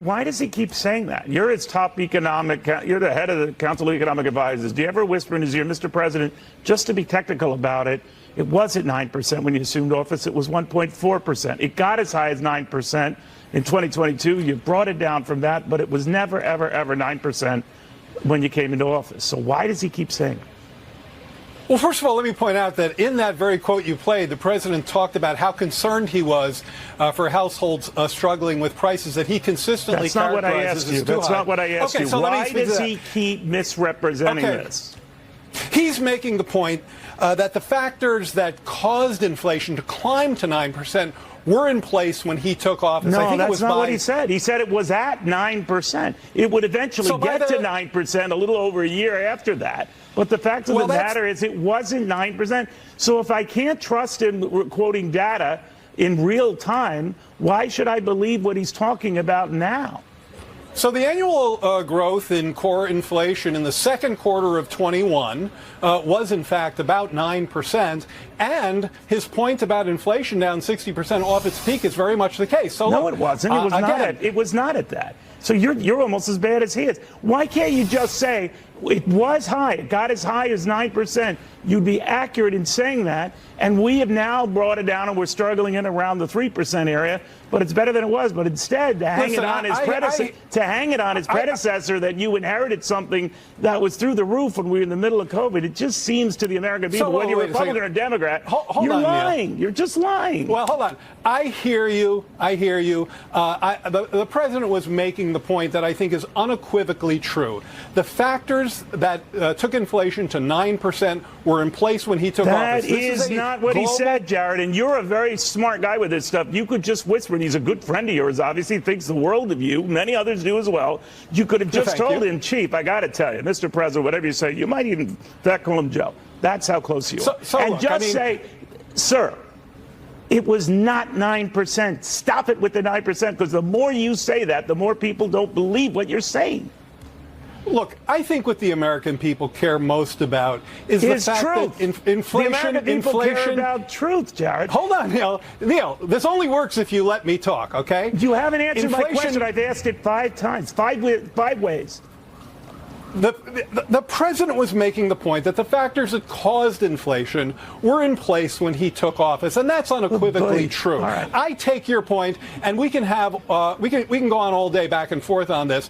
Why does he keep saying that? You're his top you're the head of the Council of Economic Advisors. Do you ever whisper in his ear, Mr. President, just to be technical about it, it wasn't 9% when you assumed office, it was 1.4%. It got as high as 9% in 2022. You brought it down from that, but it was never, ever, ever 9% when you came into office. So why does he keep saying it? Well, first of all, let me point out that in that very quote you played, the president talked about how concerned he was for households struggling with prices that he consistently characterizes as too high. That's not what I asked you. So why does he keep misrepresenting this? He's making the point that the factors that caused inflation to climb to 9% were in place when he took office. No, I think that's it was not what he said. He said it was at 9%. It would eventually get to 9% a little over a year after that. But the fact of the matter is it wasn't 9%. So if I can't trust him quoting data in real time, why should I believe what he's talking about now? So the annual growth in core inflation in the second quarter of 21 was, in fact, about 9%. And his point about inflation down 60% off its peak is very much the case. So no, it wasn't. It was not at that. So you're almost as bad as he is. Why can't you just say it was high, it got as high as 9%? You'd be accurate in saying that. And we have now brought it down, and we're struggling in around the 3% area. But it's better than it was. But instead, to hang it on his predecessor, that you inherited something that was through the roof when we were in the middle of COVID, it just seems to the American people, whether you're Republican or Democrat, you're lying. Neil. You're just lying. Well, hold on. I hear you. The president was making the point that I think is unequivocally true. The factors that took inflation to 9% were in place when he took office. That is not what he said, Jared. And you're a very smart guy with this stuff. You could just whisper. He's a good friend of yours. Obviously, thinks the world of you. Many others do as well. You could have just told him, Chief, I got to tell you, Mr. President, whatever you say, you might even call him Joe. That's how close you are. And say, sir, it was not 9%. Stop it with the 9%, because the more you say that, the more people don't believe what you're saying. Look, I think what the American people care most about is the fact that inflation. The American people care about truth, Jared. Hold on, Neil. Neil, this only works if you let me talk, okay? You haven't answered my question. I've asked it 5 times, five ways. The president was making the point that the factors that caused inflation were in place when he took office, and that's unequivocally true. Right. I take your point, and we can have we can go on all day back and forth on this.